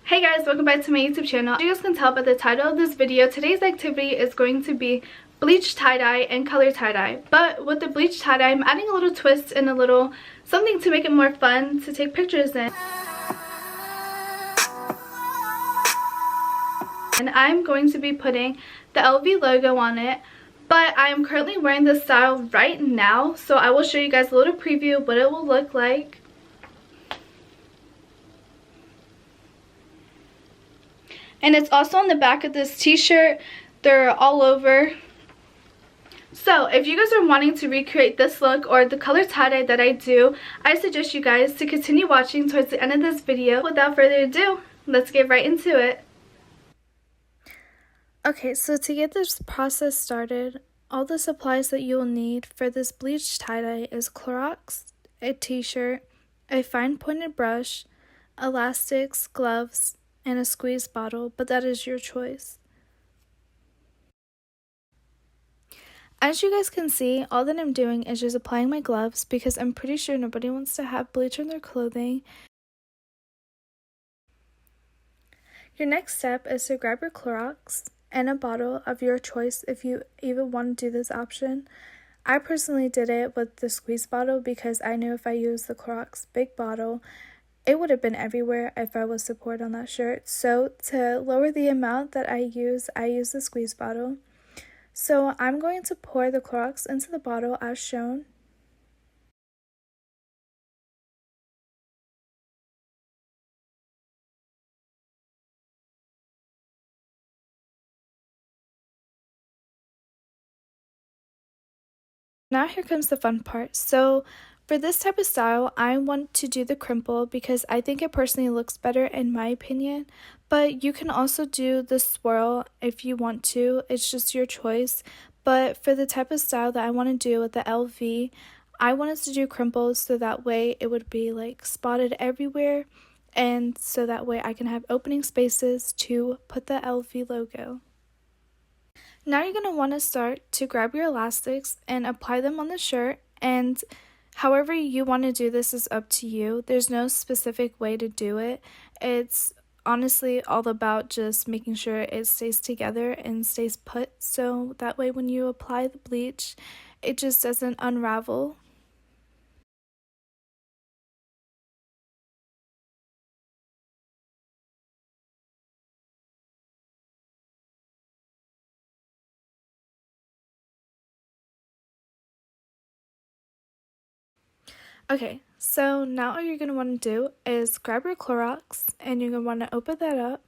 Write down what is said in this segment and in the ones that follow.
Hey guys, welcome back to my YouTube channel. As you guys can tell by the title of this video, today's activity is going to be bleach tie-dye and color tie-dye. But with the bleach tie-dye, I'm adding a little twist and a little something to make it more fun to take pictures in. And I'm going to be putting the LV logo on it. But I am currently wearing this style right now, so I will show you guys a little preview of what it will look like. And it's also on the back of this t-shirt. They're all over. So if you guys are wanting to recreate this look or the color tie-dye that I do, I suggest you guys to continue watching towards the end of this video. Without further ado, let's get right into it. Okay, so to get this process started, all the supplies that you will need for this bleach tie-dye is Clorox, a t-shirt, a fine pointed brush, elastics, gloves, and a squeeze bottle, but that is your choice. As you guys can see, all that I'm doing is just applying my gloves because I'm pretty sure nobody wants to have bleach on their clothing. Your next step is to grab your Clorox and a bottle of your choice if you even want to do this option. I personally did it with the squeeze bottle because I knew if I used the Clorox big bottle, it would have been everywhere if I was to pour it on that shirt. So to lower the amount that I use the squeeze bottle. So I'm going to pour the Clorox into the bottle as shown. Now here comes the fun part. So for this type of style, I want to do the crimple because I think it personally looks better in my opinion. But you can also do the swirl if you want to. It's just your choice. But for the type of style that I want to do with the LV, I wanted to do crimples so that way it would be like spotted everywhere. And so that way I can have opening spaces to put the LV logo. Now you're going to want to start to grab your elastics and apply them on the shirt, and however you want to do this is up to you. There's no specific way to do it. It's honestly all about just making sure it stays together and stays put, so that way when you apply the bleach, it just doesn't unravel. Okay, so now all you're going to want to do is grab your Clorox and you're going to want to open that up.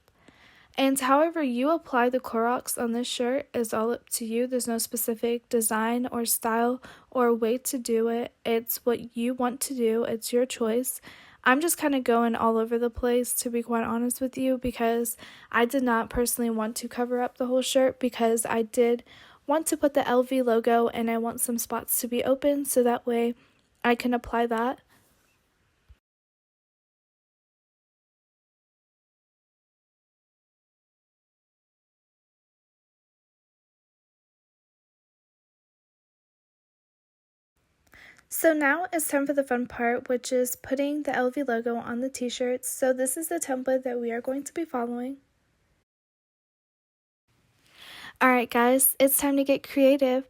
And however you apply the Clorox on this shirt is all up to you. There's no specific design or style or way to do it. It's what you want to do. It's your choice. I'm just kind of going all over the place, to be quite honest with you, because I did not personally want to cover up the whole shirt because I did want to put the LV logo and I want some spots to be open so that way I can apply that. So now it's time for the fun part, which is putting the LV logo on the t-shirts. So this is the template that we are going to be following. Alright guys, it's time to get creative.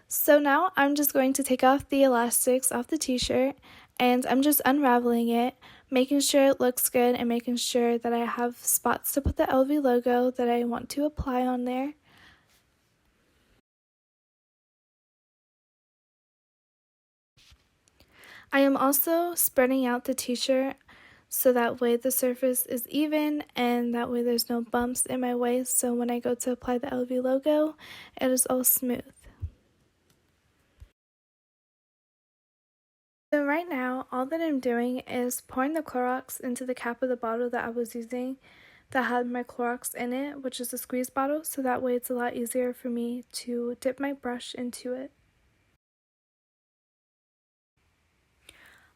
So now I'm just going to take off the elastics off the t-shirt and I'm just unraveling it, making sure it looks good and making sure that I have spots to put the LV logo that I want to apply on there. I am also spreading out the t-shirt so that way the surface is even and that way there's no bumps in my way, so when I go to apply the LV logo, it is all smooth. So right now, all that I'm doing is pouring the Clorox into the cap of the bottle that I was using that had my Clorox in it, which is a squeeze bottle, so that way it's a lot easier for me to dip my brush into it.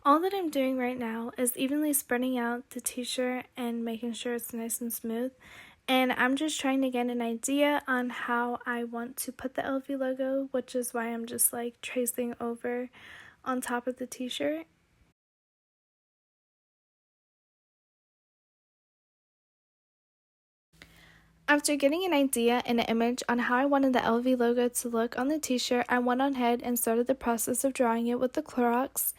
All that I'm doing right now is evenly spreading out the t-shirt and making sure it's nice and smooth. And I'm just trying to get an idea on how I want to put the LV logo, which is why I'm just like tracing over on top of the t-shirt. After getting an idea and an image on how I wanted the LV logo to look on the t-shirt, I went on ahead and started the process of drawing it with the Clorox.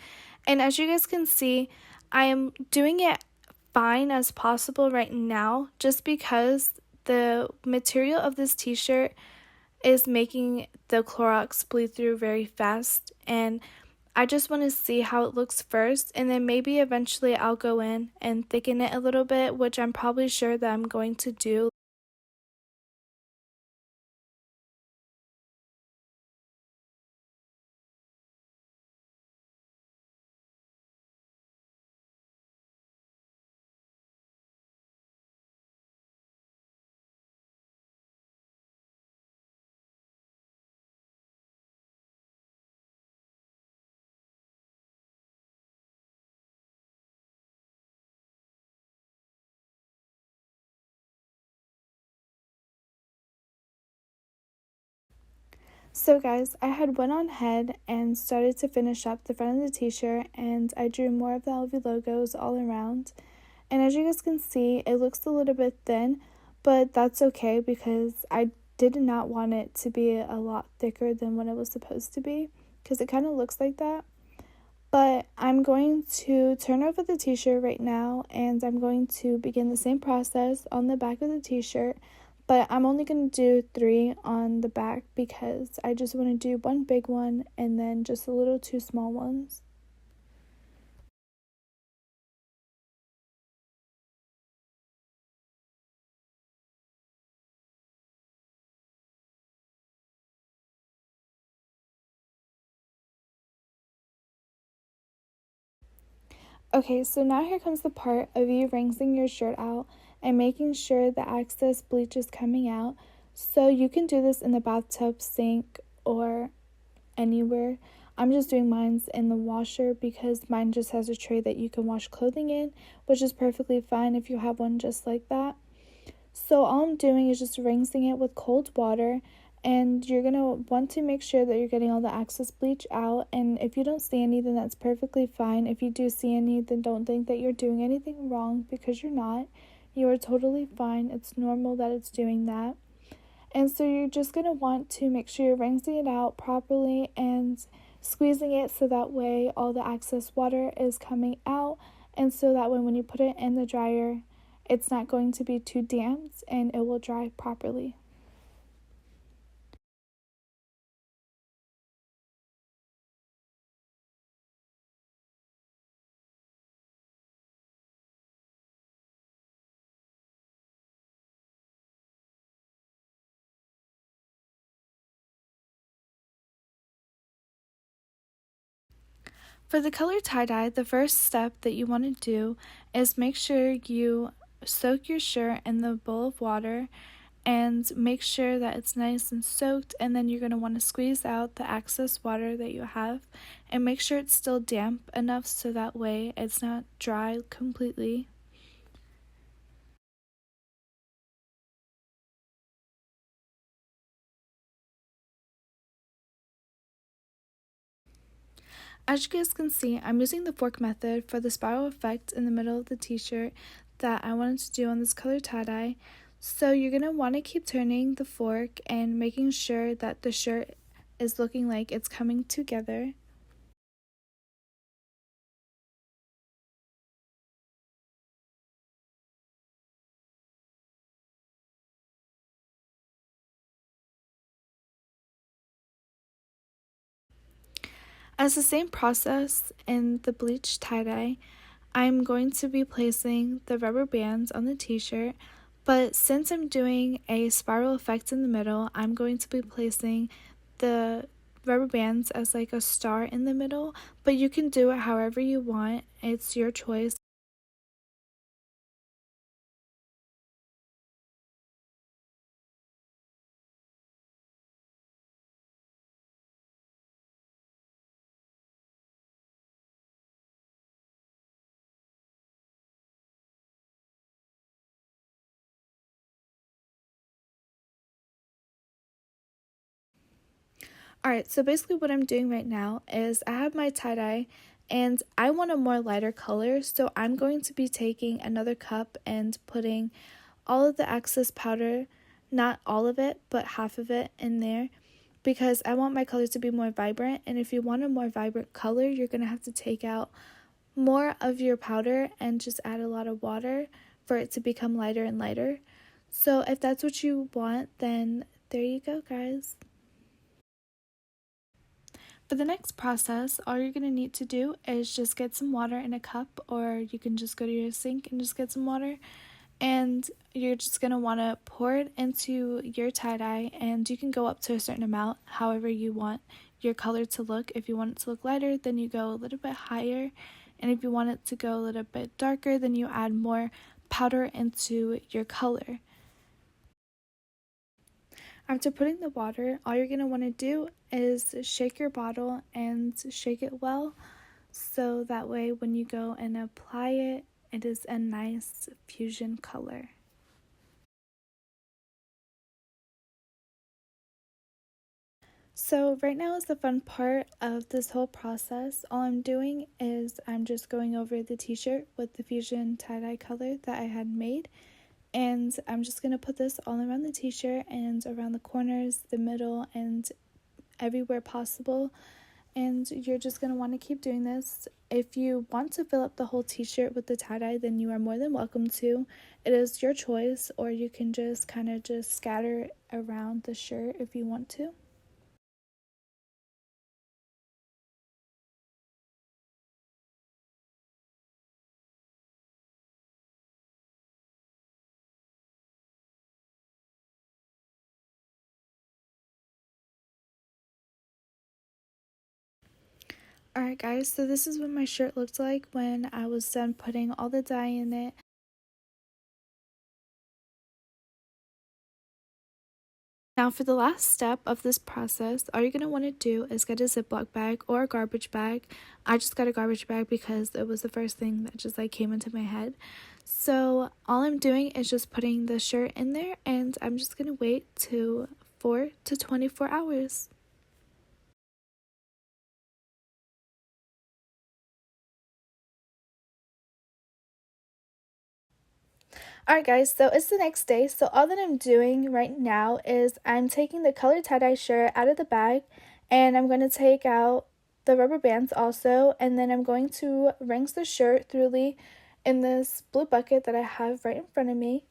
And as you guys can see, I am doing it fine as possible right now just because the material of this t-shirt is making the Clorox bleed through very fast, and I just want to see how it looks first, and then maybe eventually I'll go in and thicken it a little bit, which I'm probably sure that I'm going to do. So guys, I had went on ahead and started to finish up the front of the t-shirt, and I drew more of the LV logos all around. And as you guys can see, it looks a little bit thin, but that's okay because I did not want it to be a lot thicker than what it was supposed to be, because it kind of looks like that. But I'm going to turn over the t-shirt right now, and I'm going to begin the same process on the back of the t-shirt, but I'm only going to do 3 on the back because I just want to do one big one and then just a little 2 small ones. Okay, so now here comes the part of you rinsing your shirt out and making sure the excess bleach is coming out. So you can do this in the bathtub, sink, or anywhere. I'm just doing mine's in the washer because mine just has a tray that you can wash clothing in, which is perfectly fine if you have one just like that. So all I'm doing is just rinsing it with cold water, and you're going to want to make sure that you're getting all the excess bleach out. And if you don't see any, then that's perfectly fine. If you do see any, then don't think that you're doing anything wrong, because you're not. You are totally fine. It's normal that it's doing that. And so you're just going to want to make sure you're rinsing it out properly and squeezing it so that way all the excess water is coming out, and so that way when you put it in the dryer, it's not going to be too damp and it will dry properly. For the color tie-dye, the first step that you want to do is make sure you soak your shirt in the bowl of water and make sure that it's nice and soaked, and then you're going to want to squeeze out the excess water that you have and make sure it's still damp enough so that way it's not dry completely. As you guys can see, I'm using the fork method for the spiral effect in the middle of the t-shirt that I wanted to do on this color tie-dye. So you're going to want to keep turning the fork and making sure that the shirt is looking like it's coming together. As the same process in the bleach tie-dye, I'm going to be placing the rubber bands on the t-shirt, but since I'm doing a spiral effect in the middle, I'm going to be placing the rubber bands as like a star in the middle, but you can do it however you want. It's your choice. Alright, so basically what I'm doing right now is I have my tie-dye and I want a more lighter color, so I'm going to be taking another cup and putting all of the excess powder not all of it, but half of it in there, because I want my color to be more vibrant. And if you want a more vibrant color, you're going to have to take out more of your powder and just add a lot of water for it to become lighter and lighter. So if that's what you want, then there you go, guys. For the next process, all you're going to need to do is just get some water in a cup, or you can just go to your sink and just get some water. And you're just going to want to pour it into your tie-dye, and you can go up to a certain amount, however you want your color to look. If you want it to look lighter, then you go a little bit higher. And if you want it to go a little bit darker, then you add more powder into your color. After putting the water, all you're going to want to do is shake your bottle and shake it well, so that way when you go and apply it, it is a nice fusion color. So right now is the fun part of this whole process. All I'm doing is I'm just going over the t-shirt with the fusion tie-dye color that I had made. And I'm just going to put this all around the t-shirt and around the corners, the middle, and everywhere possible. And you're just going to want to keep doing this. If you want to fill up the whole t-shirt with the tie-dye, then you are more than welcome to. It is your choice, or you can just kind of just scatter around the shirt if you want to. Alright guys, so this is what my shirt looked like when I was done putting all the dye in it. Now for the last step of this process, all you're going to want to do is get a Ziploc bag or a garbage bag. I just got a garbage bag because it was the first thing that just like came into my head. So all I'm doing is just putting the shirt in there, and I'm just going to wait 4 to 24 hours. Alright guys, so it's the next day. So all that I'm doing right now is I'm taking the colored tie-dye shirt out of the bag, and I'm going to take out the rubber bands also, and then I'm going to rinse the shirt thoroughly in this blue bucket that I have right in front of me.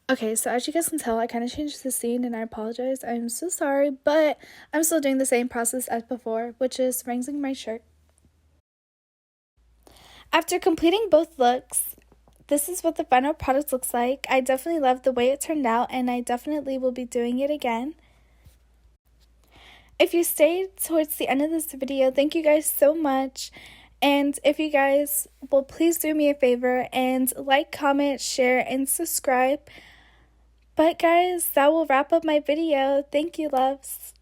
Okay, so as you guys can tell, I kind of changed the scene and I apologize. I'm so sorry, but I'm still doing the same process as before, which is rinsing my shirt. After completing both looks, this is what the final product looks like. I definitely love the way it turned out, and I definitely will be doing it again. If you stayed towards the end of this video, thank you guys so much. And if you guys will please do me a favor and like, comment, share, and subscribe. But guys, that will wrap up my video. Thank you, loves.